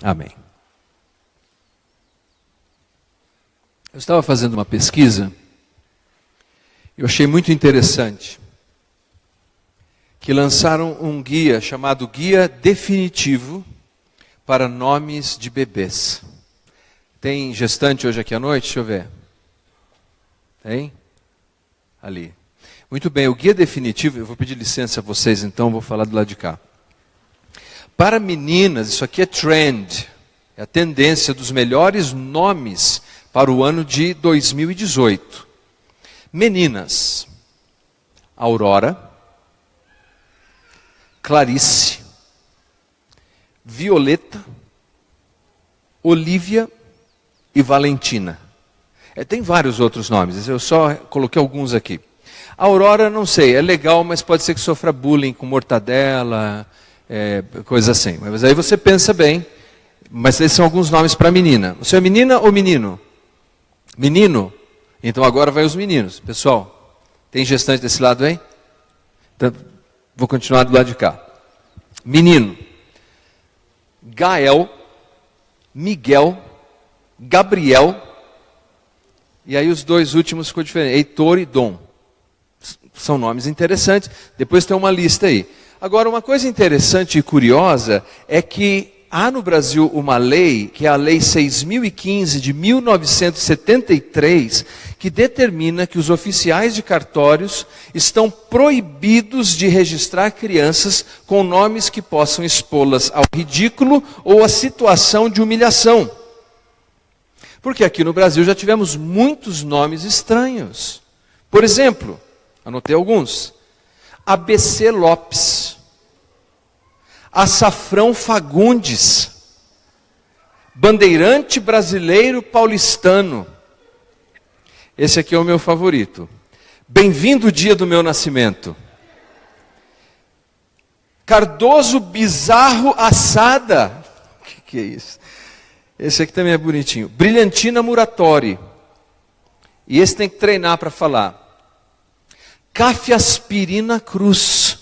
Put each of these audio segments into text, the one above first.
Amém. Eu estava fazendo uma pesquisa, eu achei muito interessante, que lançaram um guia chamado Guia Definitivo para Nomes de Bebês. Tem gestante hoje aqui à noite? Deixa eu ver. Tem? Ali. Muito bem, o Guia Definitivo, eu vou pedir licença a vocês então, vou falar do lado de cá. Para meninas, isso aqui é trend, é a tendência dos melhores nomes para o ano de 2018. Meninas, Aurora, Clarice, Violeta, Olivia e Valentina. Tem vários outros nomes, eu só coloquei alguns aqui. Aurora, não sei, é legal, mas pode ser que sofra bullying com mortadela, coisa assim. Mas aí você pensa bem, mas esses são alguns nomes para menina. Você é menina ou menino? Menino? Então agora vai os meninos. Pessoal, tem gestante desse lado aí? Então, vou continuar do lado de cá. Menino. Gael, Miguel, Gabriel, e aí os dois últimos ficou diferente, Heitor e Dom. São nomes interessantes, depois tem uma lista aí. Agora, uma coisa interessante e curiosa é que há no Brasil uma lei, que é a Lei 6.015 de 1973, que determina que os oficiais de cartórios estão proibidos de registrar crianças com nomes que possam expô-las ao ridículo ou à situação de humilhação. Porque aqui no Brasil já tivemos muitos nomes estranhos. Por exemplo, anotei alguns. ABC Lopes. Açafrão Fagundes, bandeirante brasileiro paulistano. Esse aqui é o meu favorito. Bem-vindo o dia do meu nascimento. Cardoso Bizarro Assada. O que é isso? Esse aqui também é bonitinho. Brilhantina Muratori. E esse tem que treinar para falar. Cafiaspirina Cruz.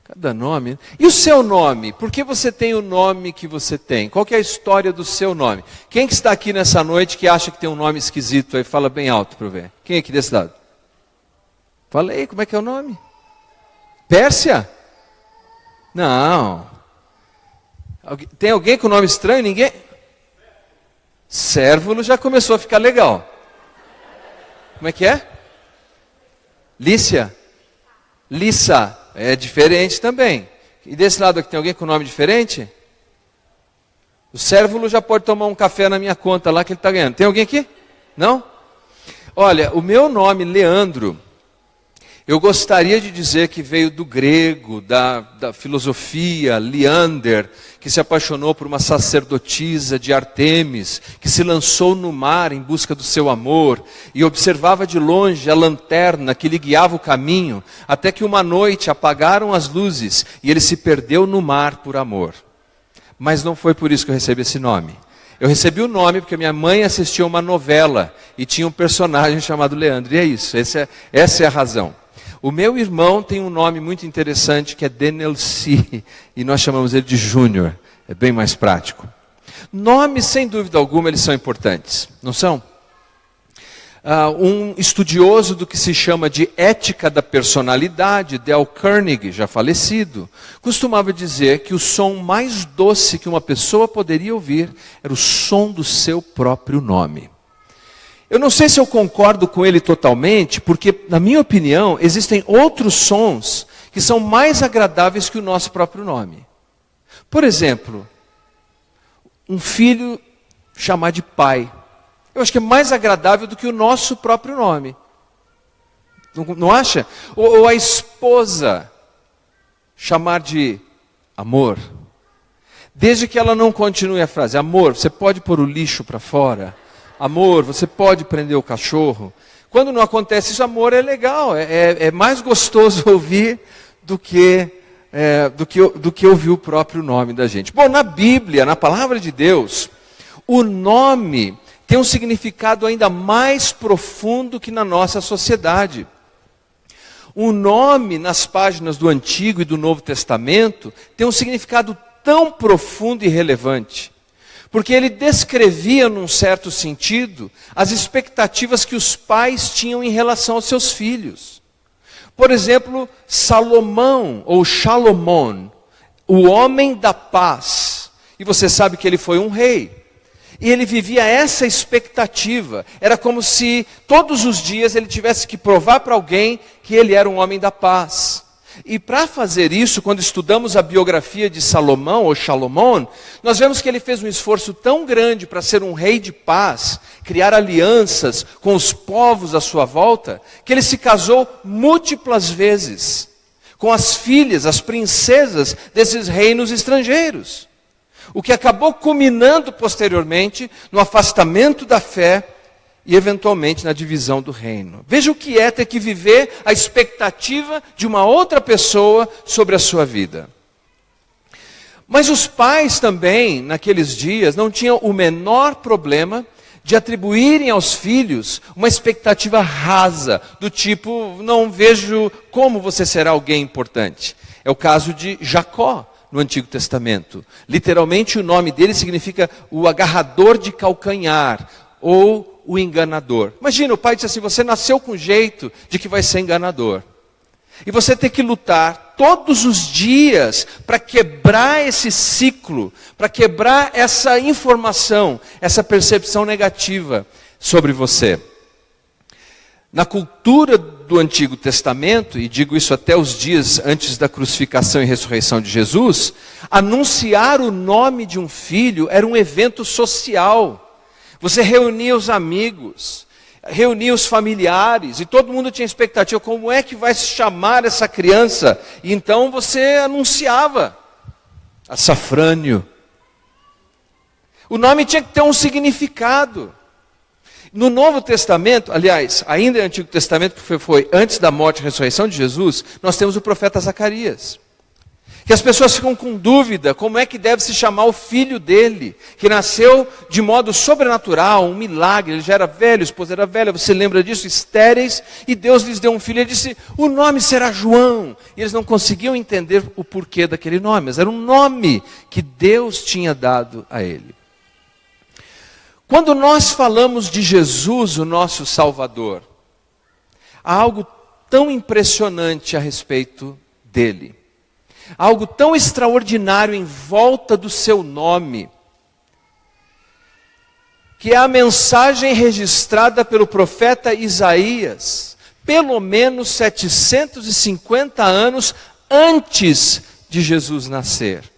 Cada nome. E o seu nome? Por que você tem o nome que você tem? Qual que é a história do seu nome? Quem que está aqui nessa noite que acha que tem um nome esquisito aí? Fala bem alto para eu ver. Quem é aqui desse lado? Fala aí, como é que é o nome? Pérsia? Não. Tem alguém com nome estranho? Ninguém? Cérvulo já começou a ficar legal. Como é que é? Lícia? Lissa. É diferente também. E desse lado aqui tem alguém com nome diferente? O Cérvulo já pode tomar um café na minha conta lá que ele está ganhando. Tem alguém aqui? Não? Olha, o meu nome, Leandro, eu gostaria de dizer que veio do grego, da filosofia, Leander, que se apaixonou por uma sacerdotisa de Artemis, que se lançou no mar em busca do seu amor, e observava de longe a lanterna que lhe guiava o caminho, até que uma noite apagaram as luzes, e ele se perdeu no mar por amor. Mas não foi por isso que eu recebi esse nome. Eu recebi o nome porque minha mãe assistia uma novela, e tinha um personagem chamado Leandro, e é isso, essa é a razão. O meu irmão tem um nome muito interessante que é Denelci, e nós chamamos ele de Júnior, é bem mais prático. Nomes, sem dúvida alguma, eles são importantes, não são? Um estudioso do que se chama de ética da personalidade, Dale Carnegie, já falecido, costumava dizer que o som mais doce que uma pessoa poderia ouvir era o som do seu próprio nome. Eu não sei se eu concordo com ele totalmente, porque, na minha opinião, existem outros sons que são mais agradáveis que o nosso próprio nome. Por exemplo, um filho chamar de pai. Eu acho que é mais agradável do que o nosso próprio nome. Não acha? Ou a esposa chamar de amor. Desde que ela não continue a frase, amor, você pode pôr o lixo para fora? Amor, você pode prender o cachorro? Quando não acontece isso, amor é legal, é mais gostoso ouvir do que ouvir o próprio nome da gente. Bom, na Bíblia, na palavra de Deus, o nome tem um significado ainda mais profundo que na nossa sociedade. O nome nas páginas do Antigo e do Novo Testamento tem um significado tão profundo e relevante, porque ele descrevia, num certo sentido, as expectativas que os pais tinham em relação aos seus filhos. Por exemplo, Salomão, ou Shalomon, o homem da paz. E você sabe que ele foi um rei. E ele vivia essa expectativa. Era como se todos os dias ele tivesse que provar para alguém que ele era um homem da paz. E para fazer isso, quando estudamos a biografia de Salomão, ou Shalomon, nós vemos que ele fez um esforço tão grande para ser um rei de paz, criar alianças com os povos à sua volta, que ele se casou múltiplas vezes com as filhas, as princesas desses reinos estrangeiros. O que acabou culminando posteriormente no afastamento da fé e eventualmente na divisão do reino. Veja o que é ter que viver a expectativa de uma outra pessoa sobre a sua vida. Mas os pais também, naqueles dias, não tinham o menor problema de atribuírem aos filhos uma expectativa rasa, do tipo, não vejo como você será alguém importante. É o caso de Jacó, no Antigo Testamento. Literalmente o nome dele significa o agarrador de calcanhar, ou o enganador. Imagina, o pai disse assim, você nasceu com jeito de que vai ser enganador. E você tem que lutar todos os dias para quebrar esse ciclo, para quebrar essa informação, essa percepção negativa sobre você. Na cultura do Antigo Testamento, e digo isso até os dias antes da crucificação e ressurreição de Jesus, anunciar o nome de um filho era um evento social. Você reunia os amigos, reunia os familiares, e todo mundo tinha expectativa, como é que vai se chamar essa criança? E então você anunciava, Açafrânio. O nome tinha que ter um significado. No Novo Testamento, aliás, ainda no Antigo Testamento, porque foi antes da morte e ressurreição de Jesus, nós temos o profeta Zacarias. Que as pessoas ficam com dúvida, como é que deve se chamar o filho dele, que nasceu de modo sobrenatural, um milagre, ele já era velho, a esposa era velha, você lembra disso, estéreis, e Deus lhes deu um filho, ele disse, o nome será João. E eles não conseguiam entender o porquê daquele nome, mas era um nome que Deus tinha dado a ele. Quando nós falamos de Jesus, o nosso Salvador, há algo tão impressionante a respeito dele. Há algo tão extraordinário em volta do seu nome, que é a mensagem registrada pelo profeta Isaías, pelo menos 750 anos antes de Jesus nascer.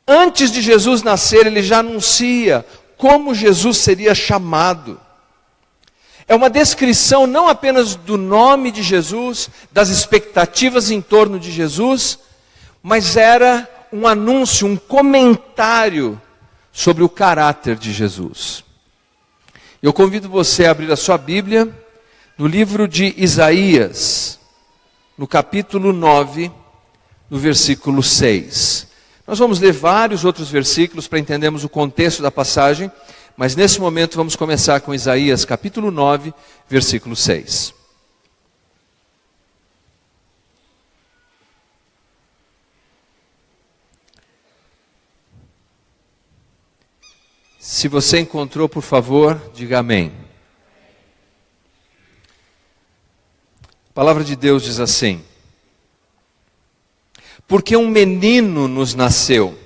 Antes de Jesus nascer, ele já anuncia como Jesus seria chamado. É uma descrição não apenas do nome de Jesus, das expectativas em torno de Jesus, mas era um anúncio, um comentário sobre o caráter de Jesus. Eu convido você a abrir a sua Bíblia no livro de Isaías, no capítulo 9, no versículo 6. Nós vamos ler vários outros versículos para entendermos o contexto da passagem, mas nesse momento vamos começar com Isaías capítulo 9, versículo 6. Se você encontrou, por favor, diga amém. A palavra de Deus diz assim: porque um menino nos nasceu,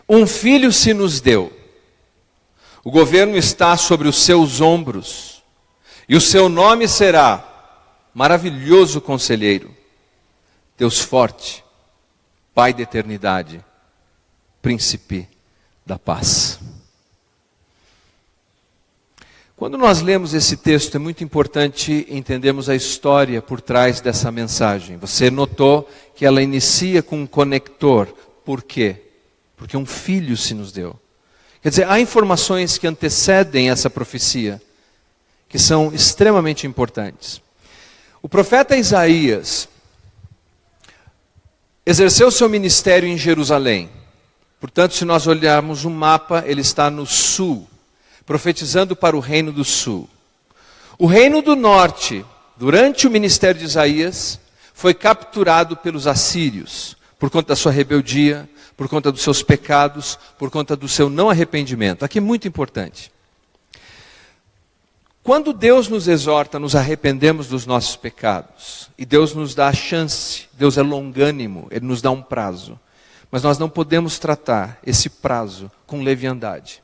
um filho se nos deu, o governo está sobre os seus ombros, e o seu nome será Maravilhoso Conselheiro, Deus Forte, Pai da Eternidade, Príncipe da Paz. Quando nós lemos esse texto, é muito importante entendermos a história por trás dessa mensagem. Você notou que ela inicia com um conector. Por quê? Porque um filho se nos deu. Quer dizer, há informações que antecedem essa profecia, que são extremamente importantes. O profeta Isaías exerceu seu ministério em Jerusalém. Portanto, se nós olharmos um mapa, ele está no sul, profetizando para o reino do sul. O reino do norte, durante o ministério de Isaías, foi capturado pelos assírios, por conta da sua rebeldia, por conta dos seus pecados, por conta do seu não arrependimento. Aqui é muito importante. Quando Deus nos exorta, nos arrependemos dos nossos pecados, e Deus nos dá a chance, Deus é longânimo, Ele nos dá um prazo, mas nós não podemos tratar esse prazo com leviandade.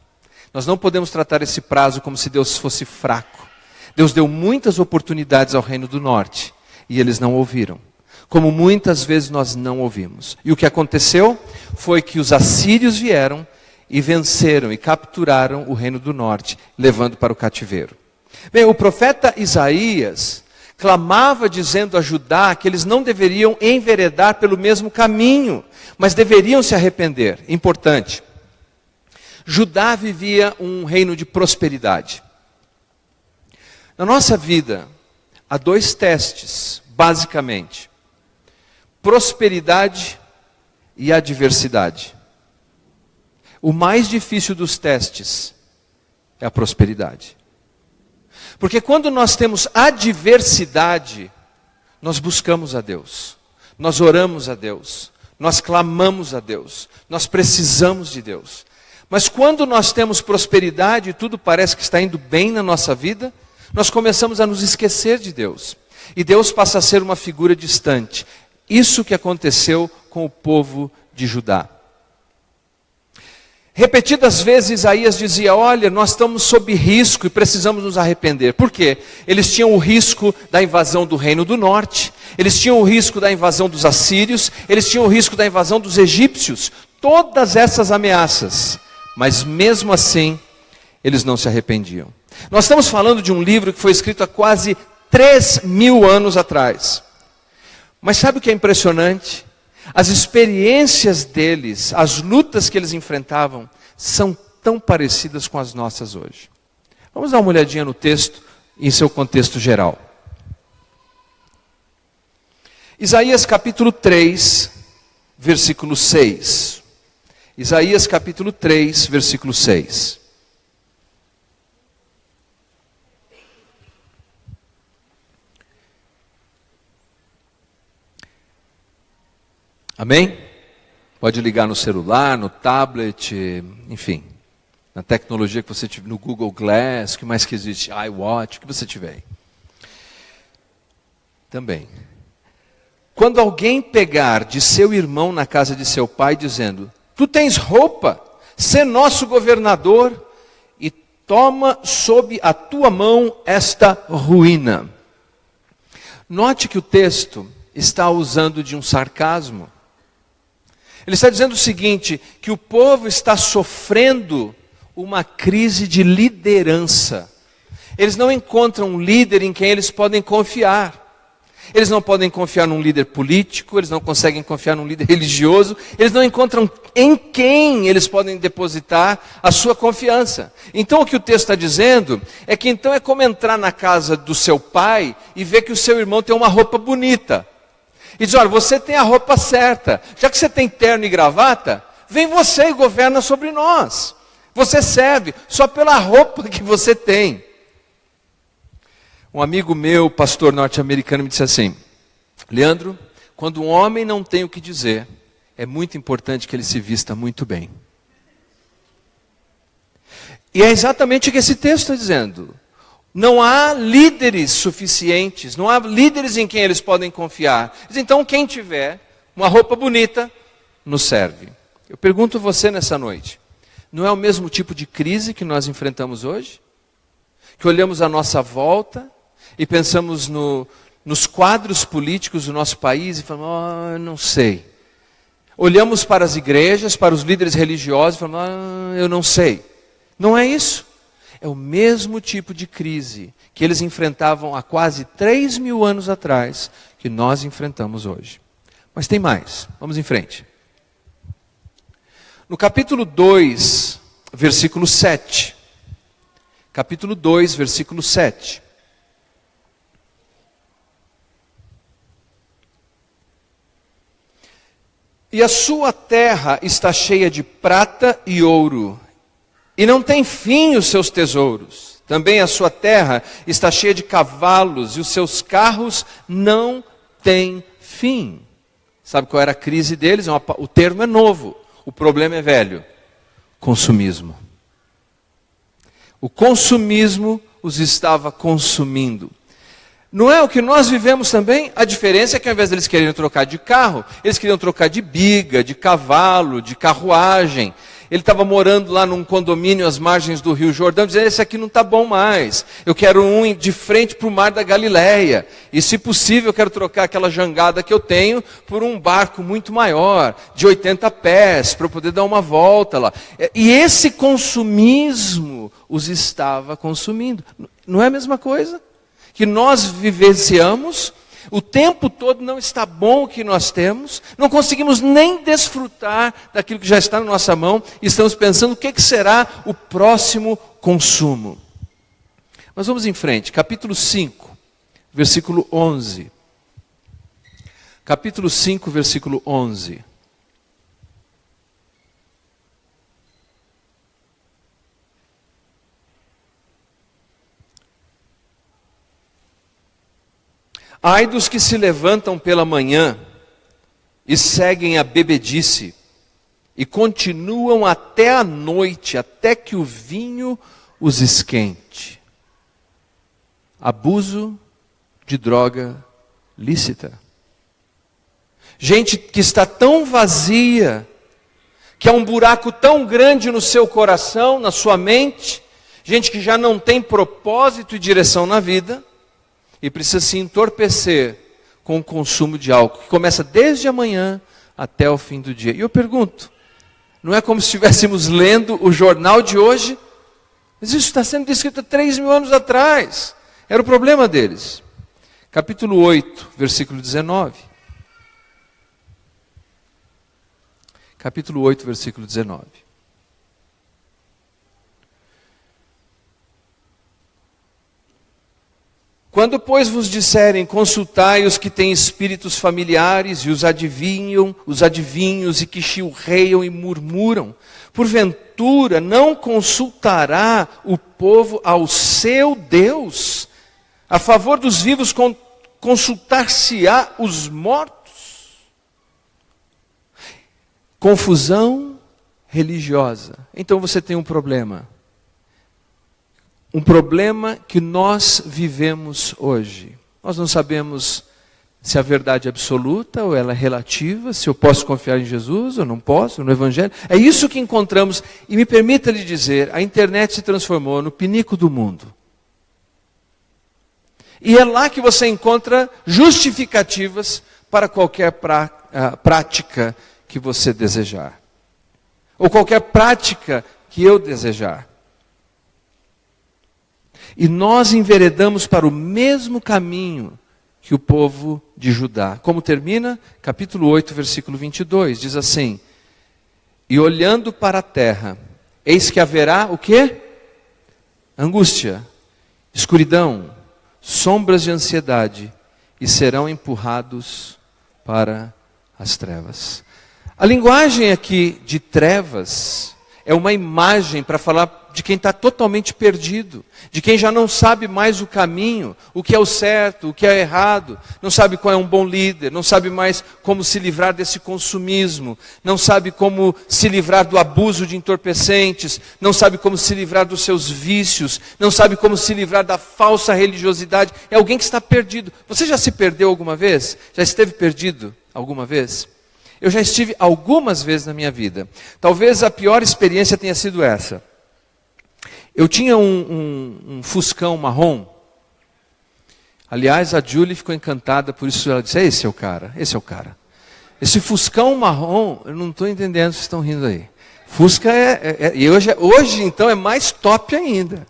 Nós não podemos tratar esse prazo como se Deus fosse fraco. Deus deu muitas oportunidades ao Reino do Norte, e eles não ouviram. Como muitas vezes nós não ouvimos. E o que aconteceu foi que os assírios vieram e venceram e capturaram o Reino do Norte, levando para o cativeiro. Bem, o profeta Isaías clamava dizendo a Judá que eles não deveriam enveredar pelo mesmo caminho, mas deveriam se arrepender. Importante. Judá vivia um reino de prosperidade. Na nossa vida, há dois testes, basicamente. Prosperidade e adversidade. O mais difícil dos testes é a prosperidade. Porque quando nós temos adversidade, nós buscamos a Deus, nós oramos a Deus, nós clamamos a Deus, nós precisamos de Deus. Mas quando nós temos prosperidade e tudo parece que está indo bem na nossa vida, nós começamos a nos esquecer de Deus. E Deus passa a ser uma figura distante. Isso que aconteceu com o povo de Judá. Repetidas vezes Isaías dizia, olha, nós estamos sob risco e precisamos nos arrepender. Por quê? Eles tinham o risco da invasão do Reino do Norte, eles tinham o risco da invasão dos assírios, eles tinham o risco da invasão dos egípcios. Todas essas ameaças, mas mesmo assim, eles não se arrependiam. Nós estamos falando de um livro que foi escrito há quase 3.000 anos atrás. Mas sabe o que é impressionante? As experiências deles, as lutas que eles enfrentavam, são tão parecidas com as nossas hoje. Vamos dar uma olhadinha no texto, em seu contexto geral. Isaías capítulo 3, versículo 6. Isaías capítulo 3, versículo 6. Amém? Pode ligar no celular, no tablet, enfim. Na tecnologia que você tiver, no Google Glass, o que mais que existe? iWatch, o que você tiver aí. Também. Quando alguém pegar de seu irmão na casa de seu pai, dizendo, tu tens roupa, sê nosso governador, e toma sob a tua mão esta ruína. Note que o texto está usando de um sarcasmo. Ele está dizendo o seguinte, que o povo está sofrendo uma crise de liderança. Eles não encontram um líder em quem eles podem confiar. Eles não podem confiar num líder político, eles não conseguem confiar num líder religioso, eles não encontram em quem eles podem depositar a sua confiança. Então o que o texto está dizendo é que então é como entrar na casa do seu pai e ver que o seu irmão tem uma roupa bonita. E diz, olha, você tem a roupa certa. Já que você tem terno e gravata, vem você e governa sobre nós. Você serve só pela roupa que você tem. Um amigo meu, pastor norte-americano, me disse assim, Leandro, quando um homem não tem o que dizer, é muito importante que ele se vista muito bem. E é exatamente o que esse texto está dizendo. Não há líderes suficientes, não há líderes em quem eles podem confiar. Então quem tiver uma roupa bonita, nos serve. Eu pergunto a você nessa noite, não é o mesmo tipo de crise que nós enfrentamos hoje? Que olhamos à nossa volta e pensamos nos quadros políticos do nosso país e falamos, eu não sei. Olhamos para as igrejas, para os líderes religiosos e falamos, eu não sei. Não é isso. É o mesmo tipo de crise que eles enfrentavam há quase 3.000 anos atrás, que nós enfrentamos hoje. Mas tem mais, vamos em frente. No capítulo 2, versículo 7. Capítulo 2, versículo 7. E a sua terra está cheia de prata e ouro, e não tem fim os seus tesouros. Também a sua terra está cheia de cavalos, e os seus carros não têm fim. Sabe qual era a crise deles? O termo é novo, o problema é velho. Consumismo. O consumismo os estava consumindo. Não é o que nós vivemos também? A diferença é que ao invés deles quererem trocar de carro, eles queriam trocar de biga, de cavalo, de carruagem. Ele estava morando lá num condomínio às margens do Rio Jordão, dizendo, esse aqui não está bom mais. Eu quero um de frente para o mar da Galileia. E se possível, eu quero trocar aquela jangada que eu tenho por um barco muito maior, de 80 pés, para eu poder dar uma volta lá. E esse consumismo os estava consumindo. Não é a mesma coisa? Que nós vivenciamos, o tempo todo não está bom o que nós temos, não conseguimos nem desfrutar daquilo que já está na nossa mão, e estamos pensando o que será o próximo consumo. Mas vamos em frente, capítulo 5, versículo 11. Capítulo 5, versículo 11. Ai dos que se levantam pela manhã e seguem a bebedice e continuam até a noite, até que o vinho os esquente. Abuso de droga lícita. Gente que está tão vazia, que há um buraco tão grande no seu coração, na sua mente, gente que já não tem propósito e direção na vida, e precisa se entorpecer com o consumo de álcool, que começa desde amanhã até o fim do dia. E eu pergunto, não é como se estivéssemos lendo o jornal de hoje? Mas isso está sendo descrito há 3.000 anos atrás. Era o problema deles. Capítulo 8, versículo 19. Capítulo 8, versículo 19. Quando, pois, vos disserem, consultai os que têm espíritos familiares e os adivinhos e que chilreiam e murmuram, porventura não consultará o povo ao seu Deus? A favor dos vivos consultar-se-á os mortos? Confusão religiosa. Então você tem um problema. Um problema que nós vivemos hoje. Nós não sabemos se a verdade é absoluta ou ela é relativa, se eu posso confiar em Jesus ou não posso, no Evangelho. É isso que encontramos. E me permita lhe dizer, a internet se transformou no pinico do mundo. E é lá que você encontra justificativas para qualquer prática que você desejar. Ou qualquer prática que eu desejar. E nós enveredamos para o mesmo caminho que o povo de Judá. Como termina? Capítulo 8, versículo 22. Diz assim, e olhando para a terra, eis que haverá o quê? Angústia, escuridão, sombras de ansiedade, e serão empurrados para as trevas. A linguagem aqui de trevas é uma imagem para falar de quem está totalmente perdido, de quem já não sabe mais o caminho, o que é o certo, o que é errado, não sabe qual é um bom líder, não sabe mais como se livrar desse consumismo, não sabe como se livrar do abuso de entorpecentes, não sabe como se livrar dos seus vícios, não sabe como se livrar da falsa religiosidade. É alguém que está perdido. Você já se perdeu alguma vez? Já esteve perdido alguma vez? Eu já estive algumas vezes na minha vida. Talvez a pior experiência tenha sido essa. Eu tinha um Fuscão marrom. Aliás, a Julie ficou encantada por isso. Ela disse, esse é o cara, esse é o cara. Esse Fuscão marrom, eu não estou entendendo, vocês estão rindo aí. Fusca e hoje então é mais top ainda.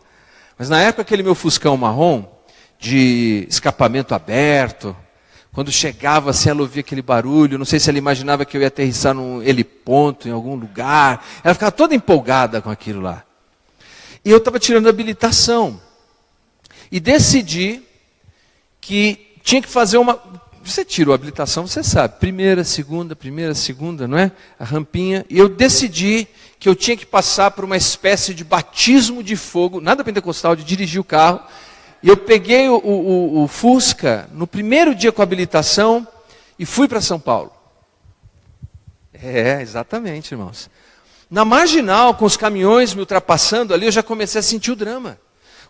Mas na época aquele meu Fuscão marrom, de escapamento aberto, quando chegava assim, ela ouvia aquele barulho, não sei se ela imaginava que eu ia aterrissar num heliponto em algum lugar. Ela ficava toda empolgada com aquilo lá. E eu estava tirando a habilitação. E decidi que tinha que fazer uma... Você tirou a habilitação, você sabe. Primeira, segunda, não é? A rampinha. E eu decidi que eu tinha que passar por uma espécie de batismo de fogo, nada pentecostal, de dirigir o carro. E eu peguei o Fusca no primeiro dia com a habilitação e fui para São Paulo. Exatamente, irmãos. Na marginal, com os caminhões me ultrapassando ali, eu já comecei a sentir o drama.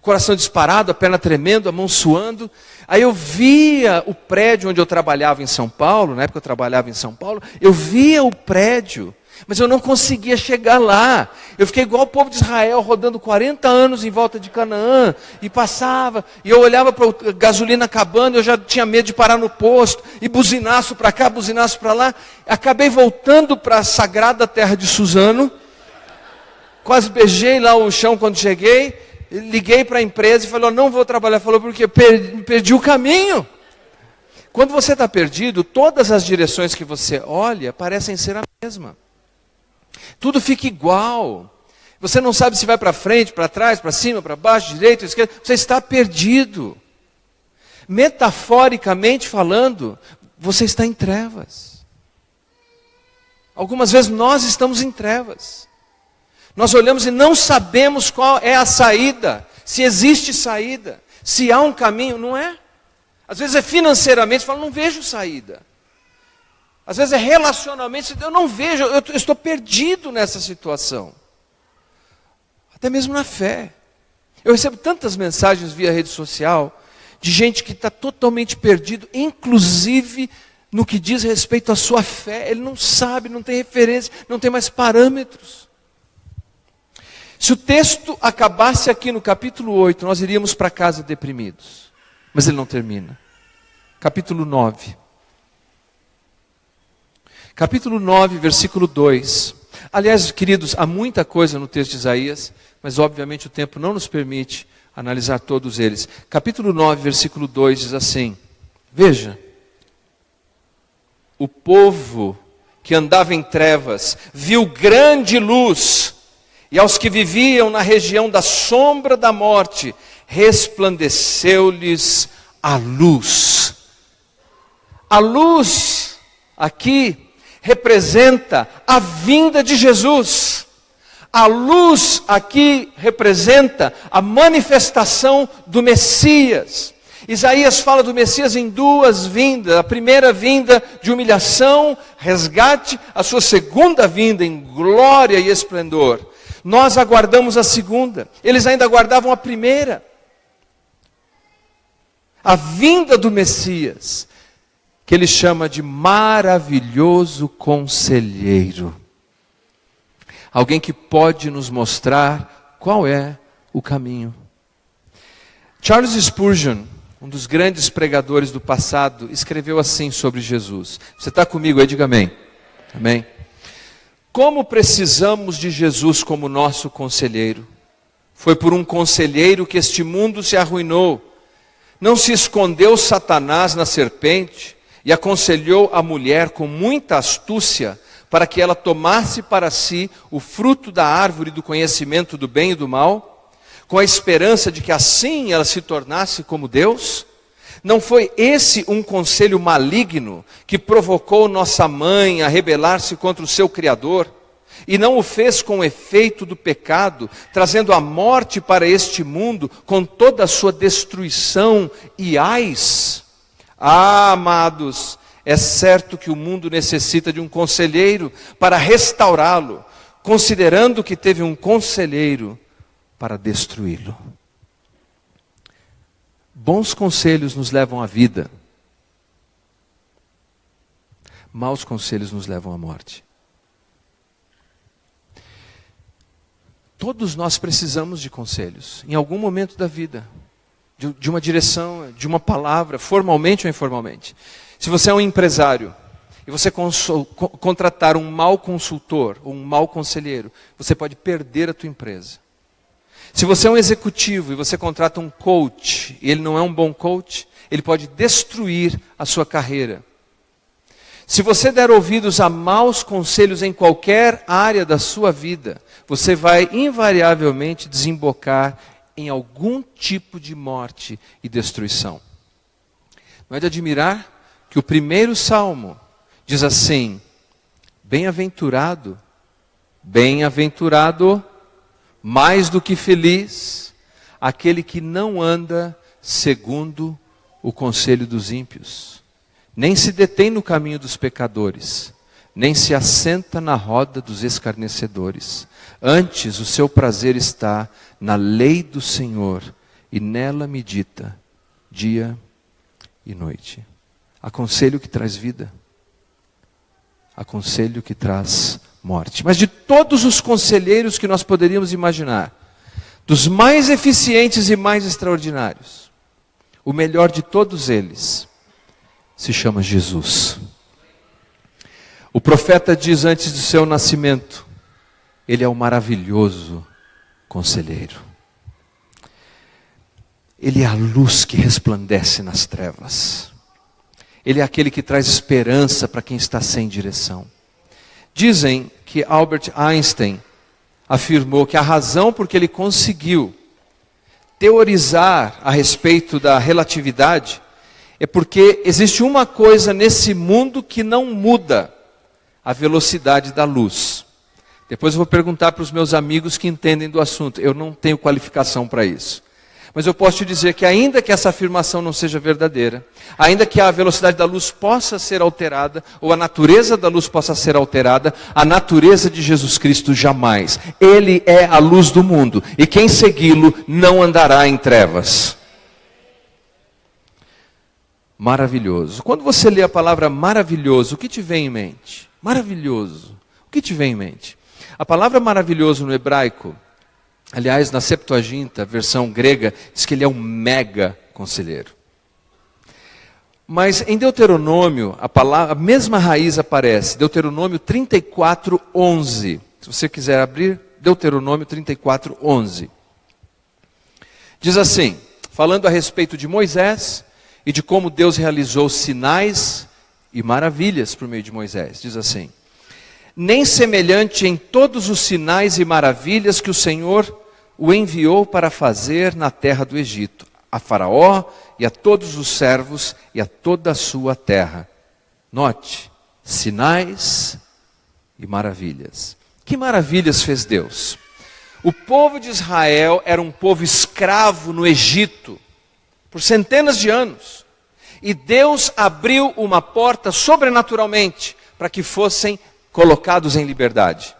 Coração disparado, a perna tremendo, a mão suando. Aí eu via o prédio onde eu trabalhava em São Paulo, na época eu trabalhava em São Paulo, eu via o prédio, mas eu não conseguia chegar lá. Eu fiquei igual o povo de Israel, rodando 40 anos em volta de Canaã, e passava, e eu olhava para a gasolina acabando, eu já tinha medo de parar no posto, e buzinaço para cá, buzinaço para lá. Acabei voltando para a sagrada terra de Suzano, quase beijei lá o chão quando cheguei, liguei para a empresa e falei, não vou trabalhar. Falou, porque perdi o caminho. Quando você está perdido, todas as direções que você olha parecem ser a mesma. Tudo fica igual. Você não sabe se vai para frente, para trás, para cima, para baixo, direita, esquerda. Você está perdido. Metaforicamente falando, você está em trevas. Algumas vezes nós estamos em trevas. Nós olhamos e não sabemos qual é a saída, se existe saída, se há um caminho, não é? Às vezes é financeiramente, você fala, não vejo saída. Às vezes é relacionalmente, eu não vejo, eu estou perdido nessa situação. Até mesmo na fé. Eu recebo tantas mensagens via rede social, de gente que está totalmente perdido, inclusive no que diz respeito à sua fé. Ele não sabe, não tem referência, não tem mais parâmetros. Se o texto acabasse aqui no capítulo 8, nós iríamos para casa deprimidos. Mas ele não termina. Capítulo 9. Capítulo 9, versículo 2. Aliás, queridos, há muita coisa no texto de Isaías, mas obviamente o tempo não nos permite analisar todos eles. Capítulo 9, versículo 2 diz assim: veja, o povo que andava em trevas viu grande luz, e aos que viviam na região da sombra da morte, resplandeceu-lhes a luz. A luz aqui representa a vinda de Jesus. A luz aqui representa a manifestação do Messias. Isaías fala do Messias em duas vindas. A primeira vinda de humilhação, resgate, a sua segunda vinda em glória e esplendor. Nós aguardamos a segunda, eles ainda aguardavam a primeira. A vinda do Messias, que ele chama de maravilhoso conselheiro. Alguém que pode nos mostrar qual é o caminho. Charles Spurgeon, um dos grandes pregadores do passado, escreveu assim sobre Jesus. Você está comigo aí? Diga amém. Amém. Como precisamos de Jesus como nosso conselheiro. Foi por um conselheiro que este mundo se arruinou. Não se escondeu Satanás na serpente e aconselhou a mulher com muita astúcia para que ela tomasse para si o fruto da árvore do conhecimento do bem e do mal, com a esperança de que assim ela se tornasse como Deus? Não foi esse um conselho maligno que provocou nossa mãe a rebelar-se contra o seu Criador? E não o fez com o efeito do pecado, trazendo a morte para este mundo com toda a sua destruição e ais? Ah, amados, é certo que o mundo necessita de um conselheiro para restaurá-lo, considerando que teve um conselheiro para destruí-lo. Bons conselhos nos levam à vida. Maus conselhos nos levam à morte. Todos nós precisamos de conselhos, em algum momento da vida. De uma direção, de uma palavra, formalmente ou informalmente. Se você é um empresário, e você contratar um mau consultor, ou um mau conselheiro, você pode perder a tua empresa. Se você é um executivo e você contrata um coach, e ele não é um bom coach, ele pode destruir a sua carreira. Se você der ouvidos a maus conselhos em qualquer área da sua vida, você vai invariavelmente desembocar em algum tipo de morte e destruição. Não é de admirar que o primeiro salmo diz assim: bem-aventurado, bem-aventurado, mais do que feliz, aquele que não anda segundo o conselho dos ímpios, nem se detém no caminho dos pecadores, nem se assenta na roda dos escarnecedores. Antes, o seu prazer está na lei do Senhor, e nela medita dia e noite. Aconselho que traz vida, aconselho que traz morte. Mas de todos os conselheiros que nós poderíamos imaginar, dos mais eficientes e mais extraordinários, o melhor de todos eles se chama Jesus. O profeta diz antes do seu nascimento, ele é o maravilhoso conselheiro. Ele é a luz que resplandece nas trevas. Ele é aquele que traz esperança para quem está sem direção. Dizem que Albert Einstein afirmou que a razão por que ele conseguiu teorizar a respeito da relatividade é porque existe uma coisa nesse mundo que não muda: a velocidade da luz. Depois eu vou perguntar para os meus amigos que entendem do assunto. Eu não tenho qualificação para isso. Mas eu posso te dizer que ainda que essa afirmação não seja verdadeira, ainda que a velocidade da luz possa ser alterada, ou a natureza da luz possa ser alterada, a natureza de Jesus Cristo jamais. Ele é a luz do mundo, e quem segui-lo não andará em trevas. Maravilhoso. Quando você lê a palavra maravilhoso, o que te vem em mente? Maravilhoso. O que te vem em mente? A palavra maravilhoso no hebraico, aliás, na Septuaginta, versão grega, diz que ele é um mega conselheiro. Mas em Deuteronômio, a mesma raiz aparece, Deuteronômio 34:11. Se você quiser abrir, Deuteronômio 34:11. Diz assim, falando a respeito de Moisés e de como Deus realizou sinais e maravilhas por meio de Moisés. Diz assim: nem semelhante em todos os sinais e maravilhas que o Senhor o enviou para fazer na terra do Egito, a Faraó e a todos os servos e a toda a sua terra. Note, sinais e maravilhas. Que maravilhas fez Deus? O povo de Israel era um povo escravo no Egito por centenas de anos. E Deus abriu uma porta sobrenaturalmente para que fossem colocados em liberdade.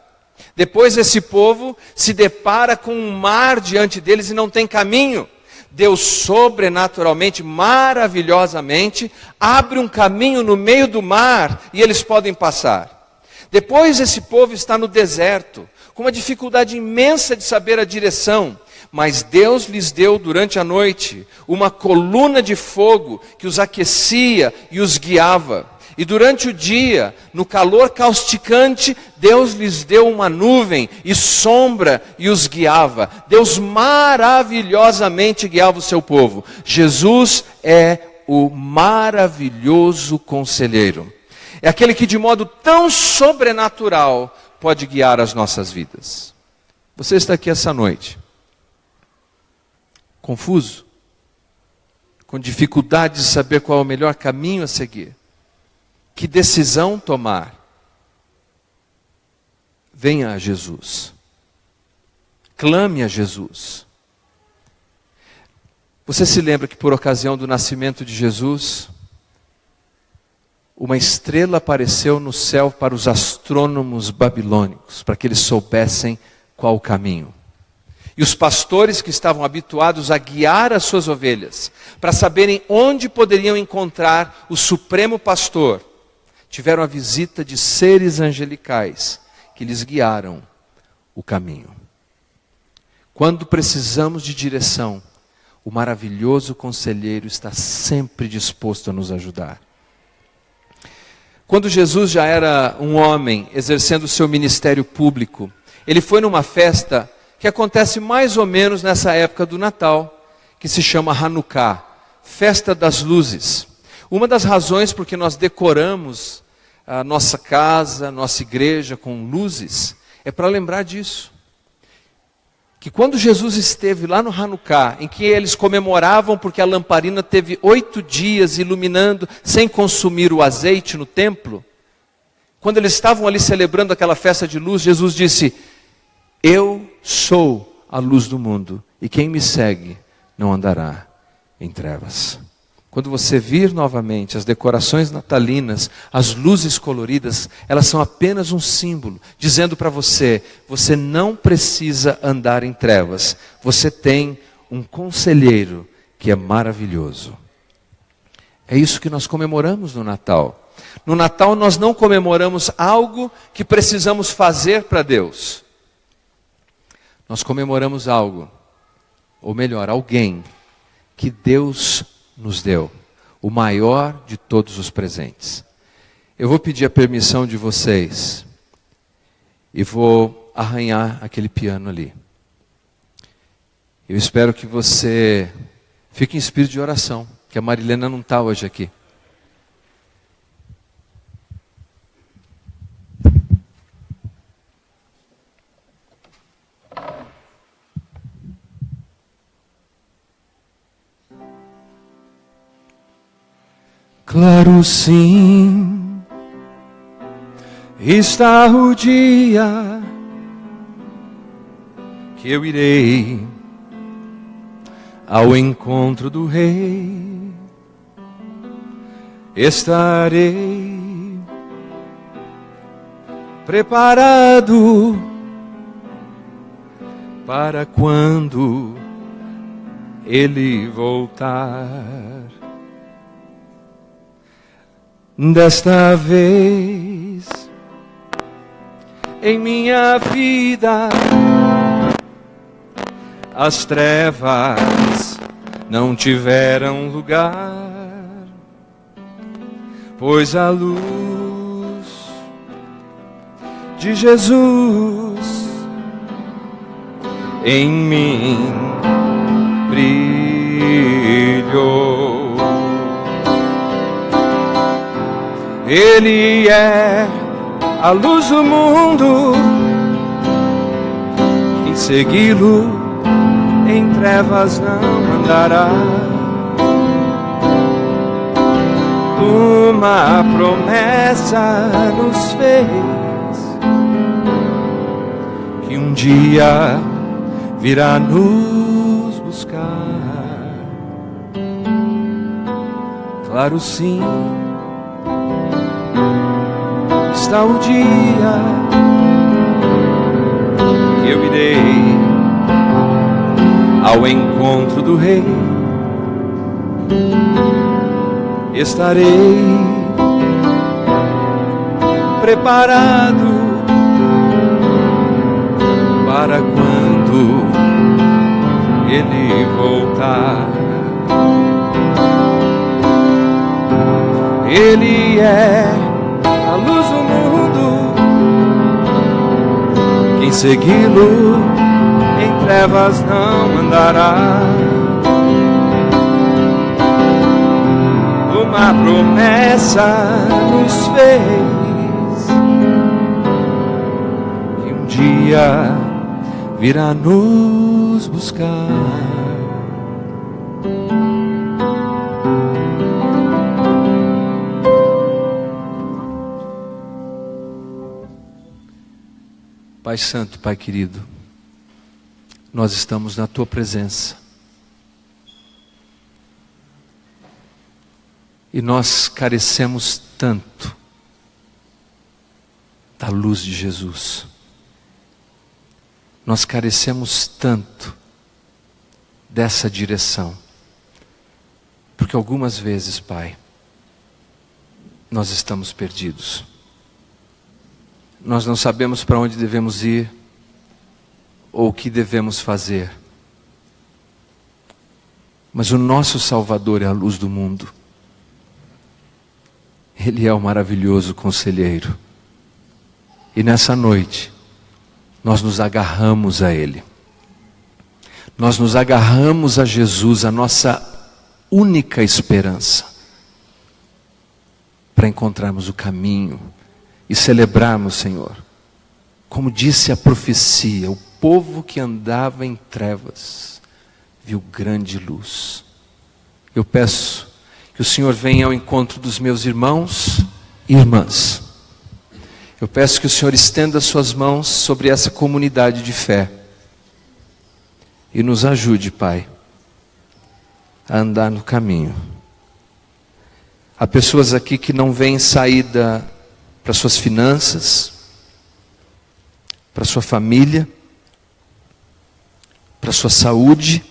Depois esse povo se depara com um mar diante deles e não tem caminho. Deus sobrenaturalmente, maravilhosamente, abre um caminho no meio do mar e eles podem passar. Depois esse povo está no deserto, com uma dificuldade imensa de saber a direção. Mas Deus lhes deu durante a noite uma coluna de fogo que os aquecia e os guiava. E durante o dia, no calor causticante, Deus lhes deu uma nuvem e sombra e os guiava. Deus maravilhosamente guiava o seu povo. Jesus é o maravilhoso conselheiro. É aquele que de modo tão sobrenatural pode guiar as nossas vidas. Você está aqui essa noite, confuso, com dificuldade de saber qual é o melhor caminho a seguir. Que decisão tomar? Venha a Jesus. Clame a Jesus. Você se lembra que por ocasião do nascimento de Jesus, uma estrela apareceu no céu para os astrônomos babilônicos, para que eles soubessem qual o caminho. E os pastores que estavam habituados a guiar as suas ovelhas, para saberem onde poderiam encontrar o supremo pastor, tiveram a visita de seres angelicais que lhes guiaram o caminho. Quando precisamos de direção, o maravilhoso conselheiro está sempre disposto a nos ajudar. Quando Jesus já era um homem exercendo o seu ministério público, ele foi numa festa que acontece mais ou menos nessa época do Natal, que se chama Hanukkah, festa das luzes. Uma das razões por que nós decoramos a nossa casa, a nossa igreja com luzes, é para lembrar disso. Que quando Jesus esteve lá no Hanukkah, em que eles comemoravam porque a lamparina teve 8 dias iluminando sem consumir o azeite no templo, quando eles estavam ali celebrando aquela festa de luz, Jesus disse: eu sou a luz do mundo, e quem me segue não andará em trevas. quando você vir novamente as decorações natalinas, as luzes coloridas, elas são apenas um símbolo, dizendo para você, você não precisa andar em trevas, você tem um conselheiro que é maravilhoso. É isso que nós comemoramos no Natal. No Natal nós não comemoramos algo que precisamos fazer para Deus. Nós comemoramos algo, ou melhor, alguém que Deus nos deu, o maior de todos os presentes. Eu vou pedir a permissão de vocês e vou arranhar aquele piano ali. Eu espero que você fique em espírito de oração, que a Marilena não está hoje aqui. Claro, sim, está o dia que eu irei ao encontro do Rei. Estarei preparado para quando Ele voltar. Desta vez em minha vida as trevas não tiveram lugar, pois a luz de Jesus em mim brilhou. Ele é a luz do mundo, quem segui-lo em trevas não andará. Uma promessa nos fez, que um dia virá nos buscar. Claro, sim, está o dia que eu irei ao encontro do Rei. Estarei preparado para quando Ele voltar. Ele é a luz do mundo, quem segui-lo em trevas não andará. Uma promessa nos fez, que um dia virá nos buscar. Pai Santo, Pai querido, nós estamos na Tua presença. E nós carecemos tanto da luz de Jesus. Nós carecemos tanto dessa direção. Porque algumas vezes, Pai, nós estamos perdidos. Nós não sabemos para onde devemos ir ou o que devemos fazer. Mas o nosso Salvador é a luz do mundo. Ele é o maravilhoso conselheiro. E nessa noite, nós nos agarramos a Ele. Nós nos agarramos a Jesus, a nossa única esperança, para encontrarmos o caminho e celebrarmos, Senhor, como disse a profecia, o povo que andava em trevas viu grande luz. Eu peço que o Senhor venha ao encontro dos meus irmãos e irmãs. Eu peço que o Senhor estenda suas mãos sobre essa comunidade de fé e nos ajude, Pai, a andar no caminho Há pessoas aqui que não veem saída para suas finanças, para sua família, para sua saúde.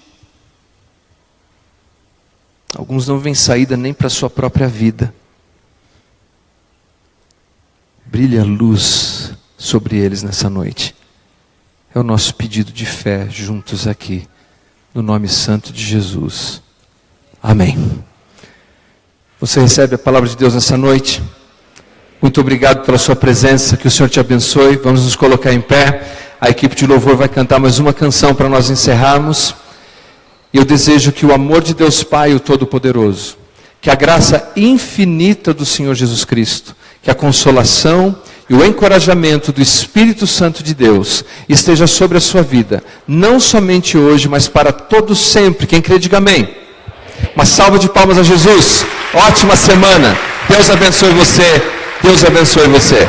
Alguns não veem saída nem para sua própria vida. Brilha a luz sobre eles nessa noite. É o nosso pedido de fé juntos aqui, no nome santo de Jesus. Amém. Você recebe a palavra de Deus nessa noite? Muito obrigado pela sua presença, que o Senhor te abençoe. Vamos nos colocar em pé. A equipe de louvor vai cantar mais uma canção para nós encerrarmos. E eu desejo que o amor de Deus Pai, o Todo-Poderoso, que a graça infinita do Senhor Jesus Cristo, que a consolação e o encorajamento do Espírito Santo de Deus esteja sobre a sua vida, não somente hoje, mas para todo sempre. Quem crê, diga amém. Uma salva de palmas a Jesus. Ótima semana. Deus abençoe você. Deus abençoe você.